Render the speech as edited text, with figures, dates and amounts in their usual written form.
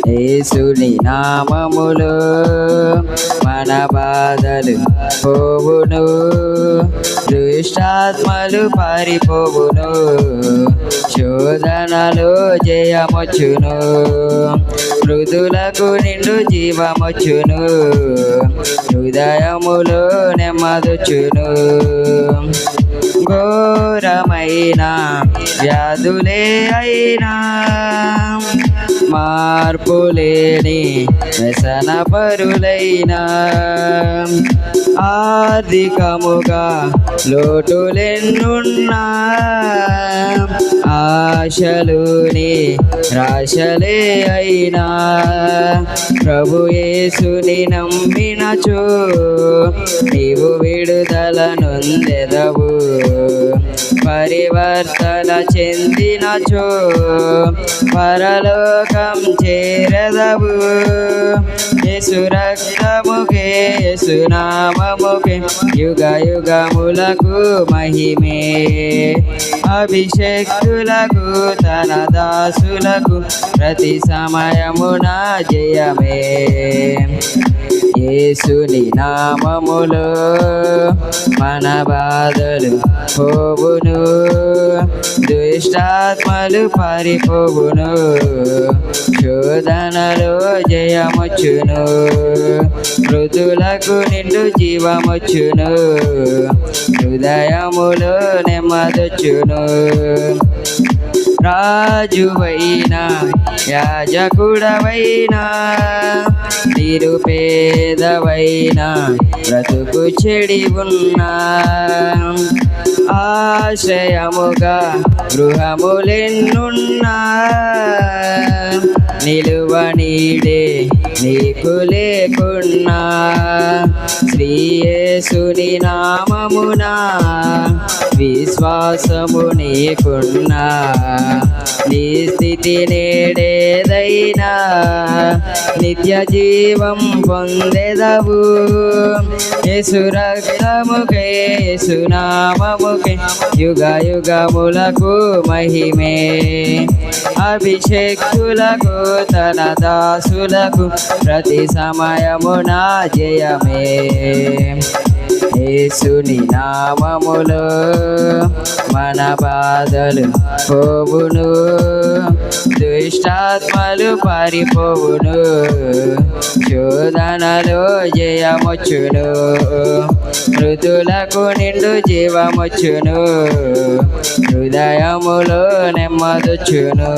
యేసుని నామములో మన బాధలు పోవును, దుష్టాత్మలు పారిపోవును, శోధనలో జయమొచ్చును, మృదులకు నిండు జీవమొచ్చును, హృదయములో నెమ్మదొచ్చును. ఘోరమైన వ్యాధులే అయినా మార్పులేని వ్యసన పరులైనా, ఆర్థికముగా లోటులెన్నున్నా, ఆశలుని రాశలే అయినా, ప్రభు యేసుని నమ్మినచో నీవు విడుదల నొందెదవు, పరివర్తన చెందినచో పరలోకం చేరదవు. యేసు రక్తముకే యేసు నామముకే యుగ యుగములకు మహిమే, అభిషేక్తులకు తన దాసులకు ప్రతి సమయమున జయమే. యేసుని నామములో మన బాధలు పోవును, దుష్టాత్మలు పారిపోవును, శోధనలో జయమొచ్చును, మృదులకు నిండు జీవమొచ్చును, హృదయములో నెమ్మదొచ్చును. రాజువైనా యాజకుడవైనా నిరుపేదవైనా బ్రతుకు చెడి ఉన్నా, ఆశ్రయముగా గృహములెన్నున్నా, నిలువ నీడే నీకు లేకున్నా, శ్రీ యేసుని నామమునా విశ్వాసము నీకున్నా, నీ స్థితి నేడేదైనా నిత్య జీవం పొందెదవు. యేసు రక్తముకే యేసు నామముకే యుగ యుగములకు మహిమే, అభిషేక్తులకు తన దాసులకు ప్రతి సమయమున జయమే. యేసుని నామములో మన బాధలు పోవును, దుష్టాత్మలు పారిపోవును, శోధనలో జయమొచ్చును, మృదులకు నిండు జీవమొచ్చును, హృదయములో నెమ్మదొచ్చును.